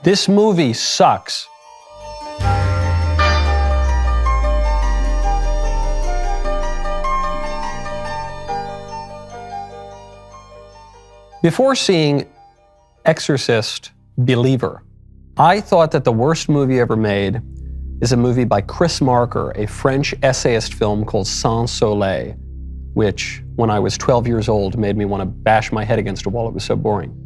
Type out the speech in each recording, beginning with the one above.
This movie sucks. Before seeing Exorcist Believer, I thought that the worst movie ever made is a movie by Chris Marker, a French essayist film called Sans Soleil, which, when I was 12 years old, made me want to bash my head against a wall. It was so boring.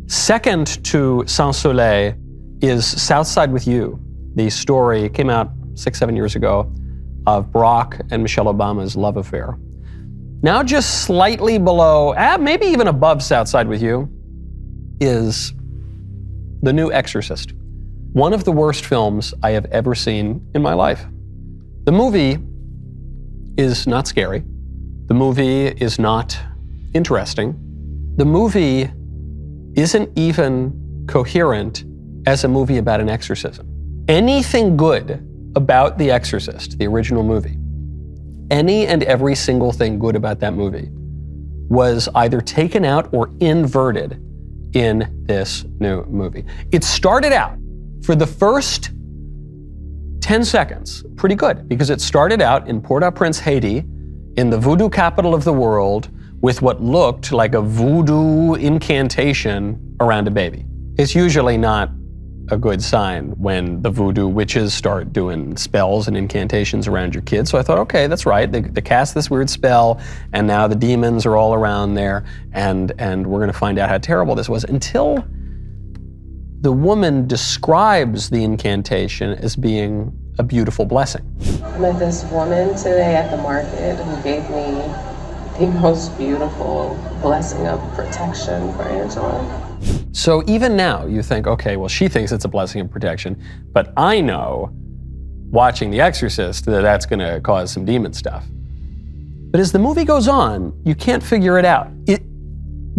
Second to Sans Soleil is Southside with You. The story came out 6-7 years ago of Barack and Michelle Obama's love affair. Now just slightly below, maybe even above Southside with You, is the new Exorcist. One of the worst films I have ever seen in my life. The movie is not scary. The movie is not interesting. The movie isn't even coherent as a movie about an exorcism. Anything good about The Exorcist, the original movie, any and every single thing good about that movie was either taken out or inverted in this new movie. It started out, for the first 10 seconds, pretty good, because it started out in Port-au-Prince, Haiti, in the voodoo capital of the world, with what looked like a voodoo incantation around a baby. It's usually not a good sign when the voodoo witches start doing spells and incantations around your kids. So I thought, okay, that's right. They cast this weird spell, and now the demons are all around there, and we're going to find out how terrible this was. Until the woman describes the incantation as being a beautiful blessing. I met this woman today at the market who gave me the most beautiful blessing of protection for Angela. So even now you think, okay, well, she thinks it's a blessing of protection, but I know, watching The Exorcist, that that's going to cause some demon stuff. But as the movie goes on, you can't figure it out.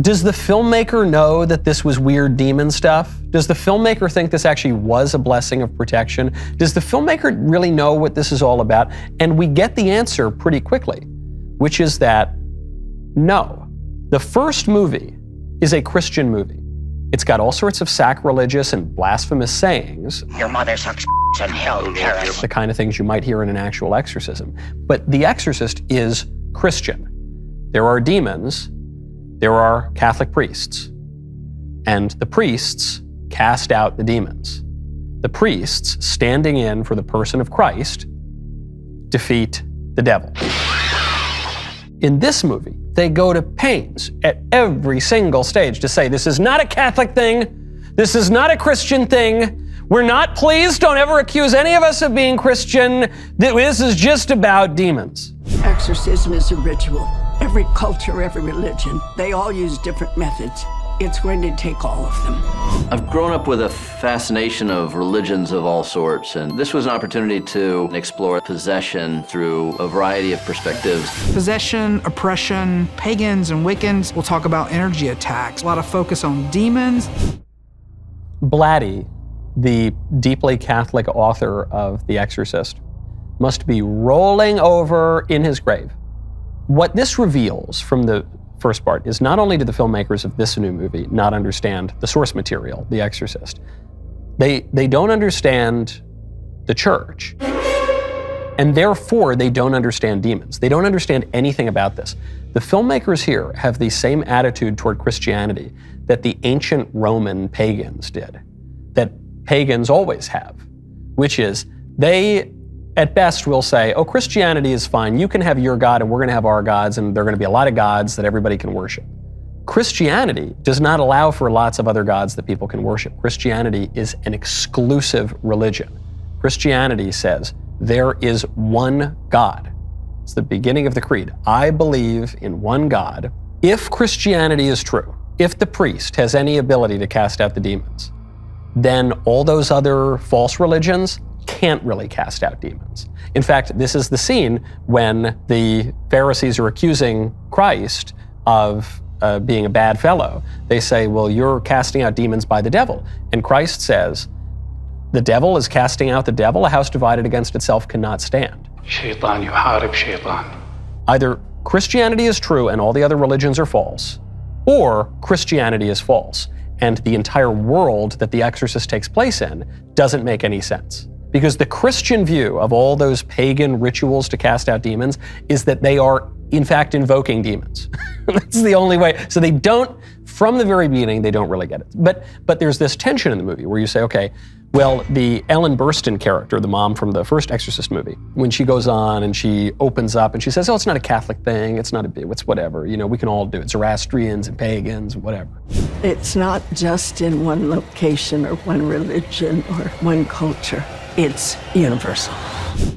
Does the filmmaker know that this was weird demon stuff? Does the filmmaker think this actually was a blessing of protection? Does the filmmaker really know what this is all about? And we get the answer pretty quickly, which is that no. The first movie is a Christian movie. It's got all sorts of sacrilegious and blasphemous sayings. Your mother sucks in hell, Paris. The kind of things you might hear in an actual exorcism. But The Exorcist is Christian. There are demons. There are Catholic priests. And the priests cast out the demons. The priests, standing in for the person of Christ, defeat the devil. In this movie, they go to pains at every single stage to say, this is not a Catholic thing. This is not a Christian thing. We're not, please don't ever accuse any of us of being Christian. This is just about demons. Exorcism is a ritual. Every culture, every religion, they all use different methods. It's going to take all of them. I've grown up with a fascination of religions of all sorts, and this was an opportunity to explore possession through a variety of perspectives. Possession, oppression, pagans and Wiccans. We'll talk about energy attacks, a lot of focus on demons. Blatty, the deeply Catholic author of The Exorcist, must be rolling over in his grave. What this reveals from the first part is not only do the filmmakers of this new movie not understand the source material, The Exorcist, they don't understand the church, and therefore they don't understand demons. They don't understand anything about this. The filmmakers here have the same attitude toward Christianity that the ancient Roman pagans did, that pagans always have, which is they at best will say, oh, Christianity is fine. You can have your God and we're going to have our gods, and there are going to be a lot of gods that everybody can worship. Christianity does not allow for lots of other gods that people can worship. Christianity is an exclusive religion. Christianity says there is one God. It's the beginning of the creed. I believe in one God. If Christianity is true, if the priest has any ability to cast out the demons, then all those other false religions can't really cast out demons. In fact, this is the scene when the Pharisees are accusing Christ of being a bad fellow. They say, well, you're casting out demons by the devil. And Christ says, the devil is casting out the devil. A house divided against itself cannot stand. Shaitan yuharib shaitan. Either Christianity is true and all the other religions are false, or Christianity is false. and the entire world that The Exorcist takes place in doesn't make any sense. Because the Christian view of all those pagan rituals to cast out demons is that they are, in fact, invoking demons. That's the only way. So they don't, from the very beginning, they don't really get it. But there's this tension in the movie where you say, okay, well, the Ellen Burstyn character, the mom from the first Exorcist movie, when she goes on and she opens up and she says, oh, it's not a Catholic thing, it's whatever, we can all do it, Zoroastrians and pagans, whatever. It's not just in one location or one religion or one culture. It's universal.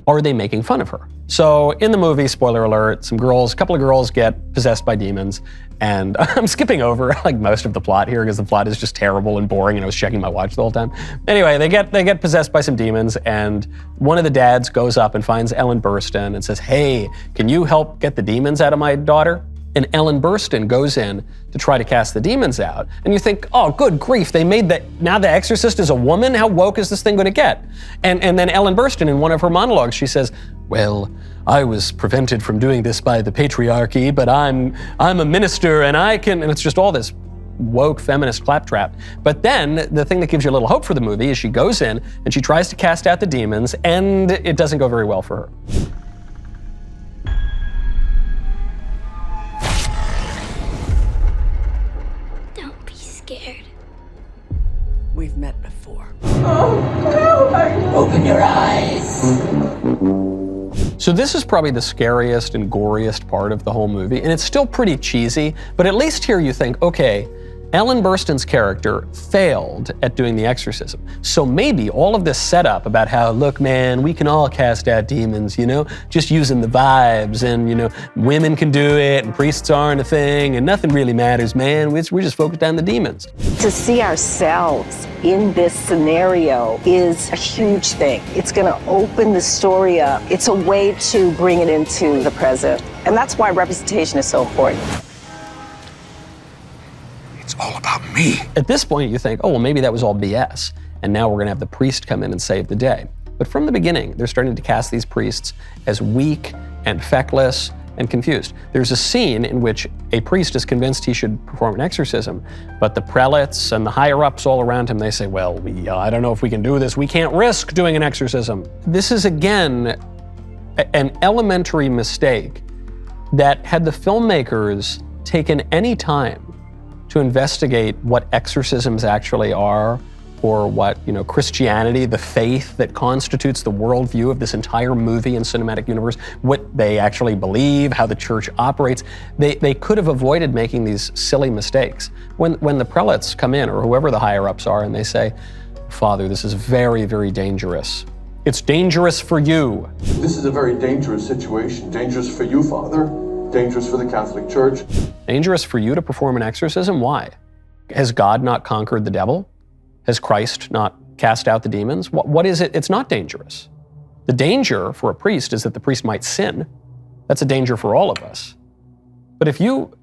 Are they making fun of her? So in the movie, spoiler alert, a couple of girls get possessed by demons, and I'm skipping over like most of the plot here because the plot is just terrible and boring, and I was checking my watch the whole time. Anyway, they get possessed by some demons, and one of the dads goes up and finds Ellen Burstyn and says, hey, can you help get the demons out of my daughter? And Ellen Burstyn goes in to try to cast the demons out. And you think, oh, good grief, they made that, now the Exorcist is a woman? How woke is this thing gonna get? And then Ellen Burstyn, in one of her monologues, she says, well, I was prevented from doing this by the patriarchy, but I'm a minister and I can, and it's just all this woke feminist claptrap. But then the thing that gives you a little hope for the movie is she goes in and she tries to cast out the demons, and it doesn't go very well for her. We've met before. Open your eyes. So this is probably the scariest and goriest part of the whole movie, and it's still pretty cheesy, but at least here you think, okay, Ellen Burstyn's character failed at doing the exorcism. So maybe all of this setup about how, look, man, we can all cast out demons, just using the vibes, and, women can do it, and priests aren't a thing, and nothing really matters, man. We're just focused on the demons. To see ourselves in this scenario is a huge thing. It's going to open the story up. It's a way to bring it into the present. And that's why representation is so important. It's all about me. At this point, you think, oh, well, maybe that was all BS, and now we're gonna have the priest come in and save the day. But from the beginning, they're starting to cast these priests as weak and feckless and confused. There's a scene in which a priest is convinced he should perform an exorcism, but the prelates and the higher-ups all around him, they say, well, I don't know if we can do this. We can't risk doing an exorcism. This is, again, an elementary mistake that had the filmmakers taken any time to investigate what exorcisms actually are, or what, Christianity, the faith that constitutes the worldview of this entire movie and cinematic universe, what they actually believe, how the church operates, they could have avoided making these silly mistakes. When the prelates come in, or whoever the higher-ups are, and they say, Father, this is very, very dangerous. It's dangerous for you. This is a very dangerous situation. Dangerous for you, Father. Dangerous for the Catholic Church. Dangerous for you to perform an exorcism? Why? Has God not conquered the devil? Has Christ not cast out the demons? What is it? It's not dangerous. The danger for a priest is that the priest might sin. That's a danger for all of us. But if you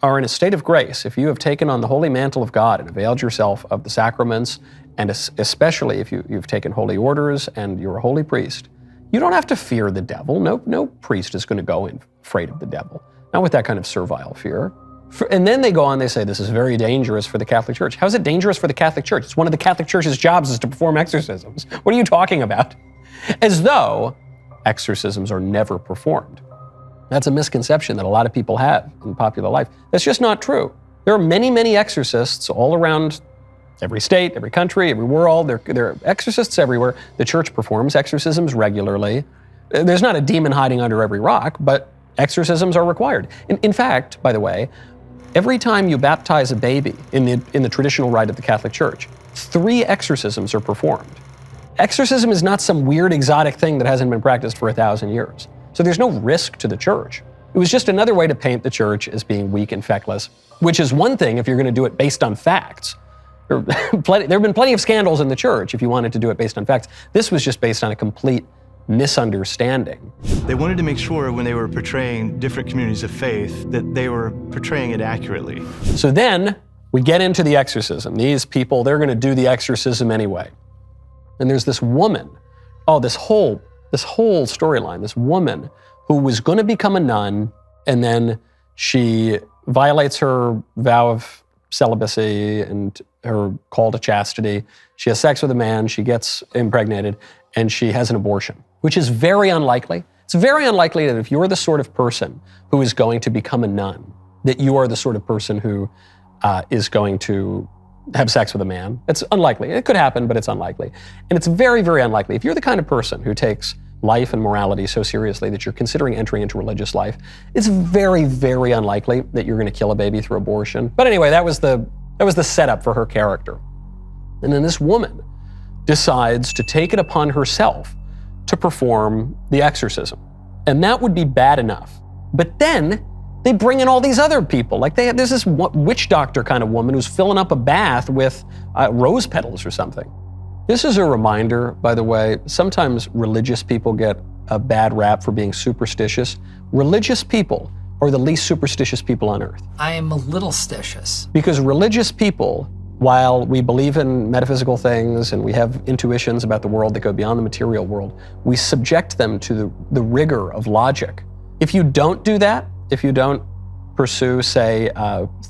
are in a state of grace, if you have taken on the holy mantle of God and availed yourself of the sacraments, and especially if you've taken holy orders and you're a holy priest, you don't have to fear the devil. No priest is going to go in afraid of the devil. Not with that kind of servile fear. And then they go on, they say, this is very dangerous for the Catholic Church. How is it dangerous for the Catholic Church? It's one of the Catholic Church's jobs is to perform exorcisms. What are you talking about? As though exorcisms are never performed. That's a misconception that a lot of people have in popular life. That's just not true. There are many, many exorcists all around every state, every country, every world. There are exorcists everywhere. The church performs exorcisms regularly. There's not a demon hiding under every rock, but exorcisms are required. In fact, by the way, every time you baptize a baby in the traditional rite of the Catholic Church, 3 exorcisms are performed. Exorcism is not some weird exotic thing that hasn't been practiced for 1,000 years. So there's no risk to the church. It was just another way to paint the church as being weak and feckless, which is one thing if you're going to do it based on facts. There have been plenty of scandals in the church if you wanted to do it based on facts. This was just based on a complete misunderstanding. They wanted to make sure when they were portraying different communities of faith that they were portraying it accurately. So then we get into the exorcism. These people, they're going to do the exorcism anyway. And there's this woman, this whole storyline, this woman who was going to become a nun, and then she violates her vow of celibacy and her call to chastity. She has sex with a man, she gets impregnated, and she has an abortion, which is very unlikely. It's very unlikely that if you're the sort of person who is going to become a nun, that you are the sort of person who is going to have sex with a man. It's unlikely. It could happen, but it's unlikely. And it's very, very unlikely. If you're the kind of person who takes life and morality so seriously that you're considering entering into religious life, it's very, very unlikely that you're going to kill a baby through abortion. But anyway, that was the setup for her character. And then this woman decides to take it upon herself to perform the exorcism. And that would be bad enough. But then they bring in all these other people. Like there's this witch doctor kind of woman who's filling up a bath with rose petals or something. This is a reminder, by the way, sometimes religious people get a bad rap for being superstitious. Religious people are the least superstitious people on earth. I am a little stitious. Because religious people, while we believe in metaphysical things and we have intuitions about the world that go beyond the material world, we subject them to the rigor of logic. If you don't do that, if you don't pursue, say,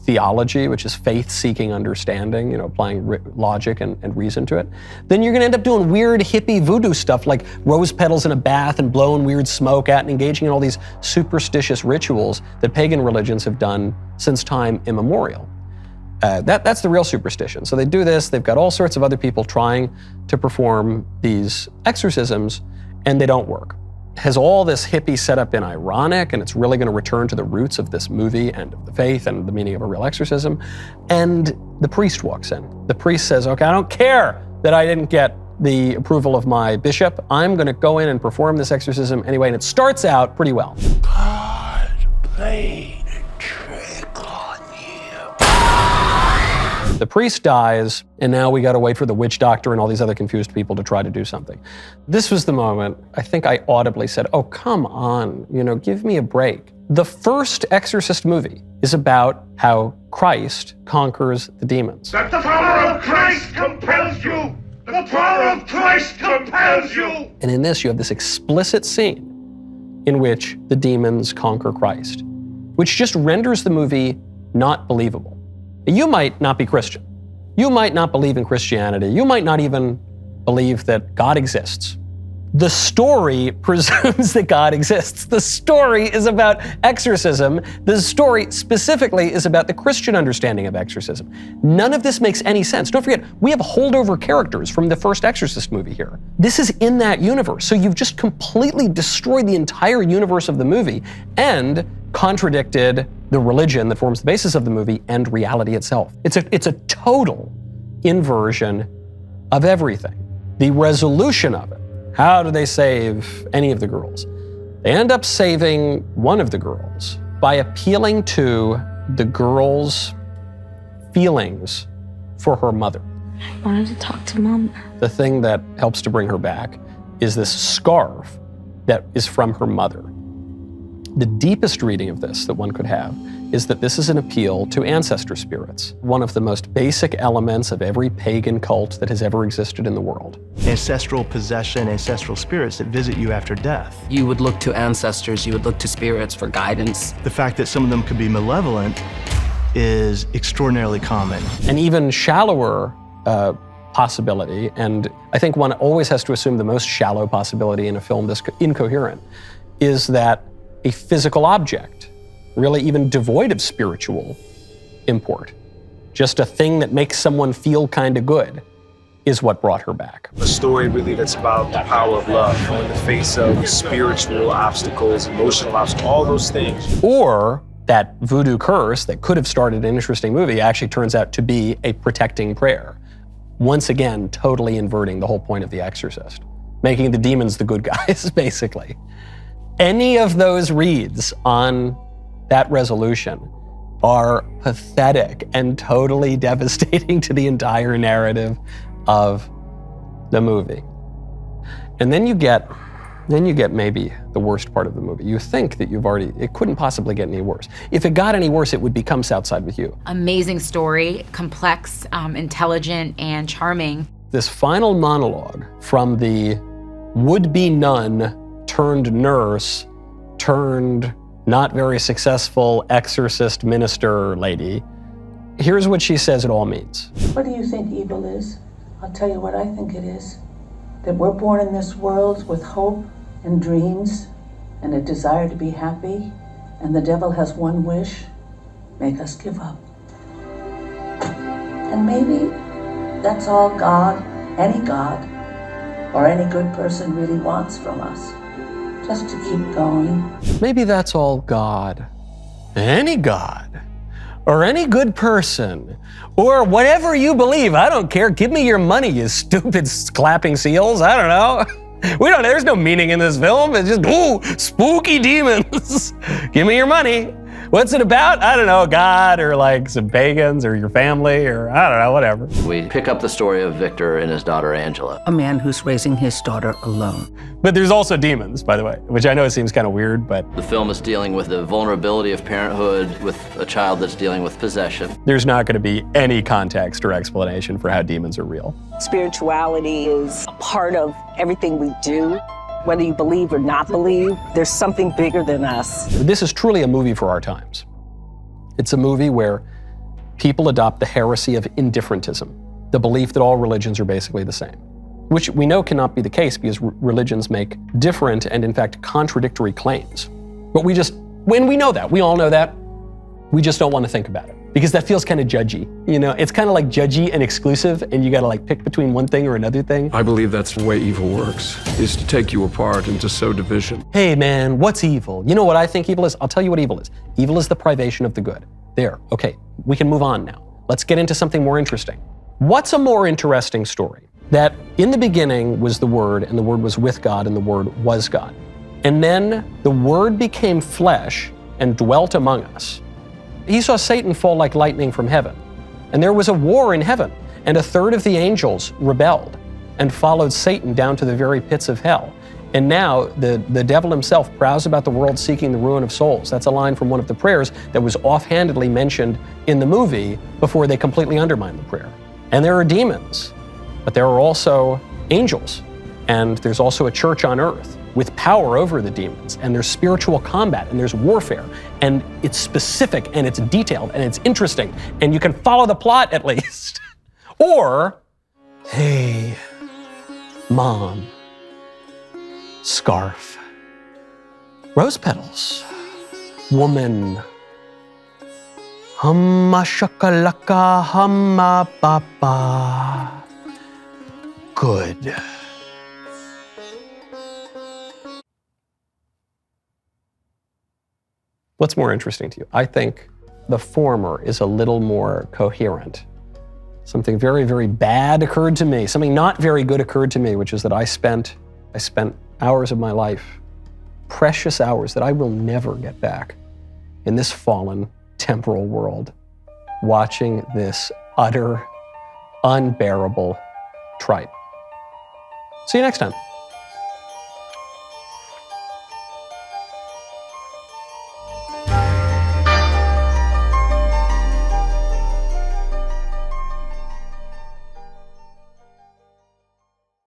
theology, which is faith-seeking understanding, applying logic and reason to it, then you're gonna end up doing weird hippie voodoo stuff like rose petals in a bath and blowing weird smoke out and engaging in all these superstitious rituals that pagan religions have done since time immemorial. That's the real superstition. So they do this, they've got all sorts of other people trying to perform these exorcisms, and they don't work. Has all this hippie setup been ironic, and it's really going to return to the roots of this movie and of the faith and the meaning of a real exorcism? And the priest walks in. The priest says, okay, I don't care that I didn't get the approval of my bishop. I'm going to go in and perform this exorcism anyway. And it starts out pretty well. God played a trick on you. The priest dies, and now we got to wait for the witch doctor and all these other confused people to try to do something. This was the moment I think I audibly said, oh, come on, give me a break. The first Exorcist movie is about how Christ conquers the demons. That the power of Christ compels you! The power of Christ compels you! And in this, you have this explicit scene in which the demons conquer Christ, which just renders the movie not believable. You might not be Christian. You might not believe in Christianity. You might not even believe that God exists. The story presumes that God exists. The story is about exorcism. The story specifically is about the Christian understanding of exorcism. None of this makes any sense. Don't forget, we have holdover characters from the first Exorcist movie here. This is in that universe. So you've just completely destroyed the entire universe of the movie and contradicted the religion that forms the basis of the movie and reality itself. It's a total inversion of everything. The resolution of it. How do they save any of the girls? They end up saving one of the girls by appealing to the girl's feelings for her mother. I wanted to talk to Mom. The thing that helps to bring her back is this scarf that is from her mother. The deepest reading of this that one could have is that this is an appeal to ancestor spirits, one of the most basic elements of every pagan cult that has ever existed in the world. Ancestral possession, ancestral spirits that visit you after death. You would look to ancestors, you would look to spirits for guidance. The fact that some of them could be malevolent is extraordinarily common. An even shallower possibility, and I think one always has to assume the most shallow possibility in a film this incoherent, is that a physical object, really even devoid of spiritual import, just a thing that makes someone feel kind of good, is what brought her back. A story really that's about the power of love in the face of spiritual obstacles, emotional obstacles, all those things. Or that voodoo curse that could have started an interesting movie actually turns out to be a protecting prayer. Once again, totally inverting the whole point of The Exorcist, making the demons the good guys, basically. Any of those reads on that resolution are pathetic and totally devastating to the entire narrative of the movie. And then you get maybe the worst part of the movie. You think that it couldn't possibly get any worse. If it got any worse, it would become Southside with You. Amazing story, complex, intelligent, and charming. This final monologue from the would-be nun turned nurse, turned not very successful exorcist minister lady, here's what she says it all means. What do you think evil is? I'll tell you what I think it is. That we're born in this world with hope and dreams and a desire to be happy, and the devil has one wish: make us give up. And maybe that's all God, any God, or any good person really wants from us. Just to keep going. Maybe that's all God, any God, or any good person, or whatever you believe. I don't care. Give me your money, you stupid clapping seals. I don't know. There's no meaning in this film. It's just, ooh, spooky demons. Give me your money. What's it about? I don't know, God, or like some pagans, or your family, or I don't know, whatever. We pick up the story of Victor and his daughter Angela. A man who's raising his daughter alone. But there's also demons, by the way, which I know seems kind of weird, but... The film is dealing with the vulnerability of parenthood with a child that's dealing with possession. There's not going to be any context or explanation for how demons are real. Spirituality is a part of everything we do. Whether you believe or not believe, there's something bigger than us. This is truly a movie for our times. It's a movie where people adopt the heresy of indifferentism, the belief that all religions are basically the same, which we know cannot be the case because religions make different and in fact contradictory claims. But when we know that, we all know that, we just don't want to think about it because that feels kind of judgy. You know, it's kind of like judgy and exclusive, and you got to like pick between one thing or another thing. I believe that's the way evil works, is to take you apart and to sow division. Hey man, what's evil? You know what I think evil is? I'll tell you what evil is. Evil is the privation of the good. There, okay, we can move on now. Let's get into something more interesting. What's a more interesting story? That in the beginning was the Word, and the Word was with God, and the Word was God. And then the Word became flesh and dwelt among us. He saw Satan fall like lightning from heaven. And there was a war in heaven, and a third of the angels rebelled and followed Satan down to the very pits of hell. And now the devil himself prowls about the world seeking the ruin of souls. That's a line from one of the prayers that was offhandedly mentioned in the movie before they completely undermined the prayer. And there are demons, but there are also angels. And there's also a church on earth with power over the demons, and there's spiritual combat, and there's warfare, and it's specific, and it's detailed, and it's interesting, and you can follow the plot at least. Or, hey, mom, scarf, rose petals, woman, humma shakalaka humma papa, good. What's more interesting to you? I think the former is a little more coherent. Something very, very bad occurred to me. Something not very good occurred to me, which is that I spent hours of my life, precious hours that I will never get back in this fallen temporal world, watching this utter, unbearable tripe. See you next time.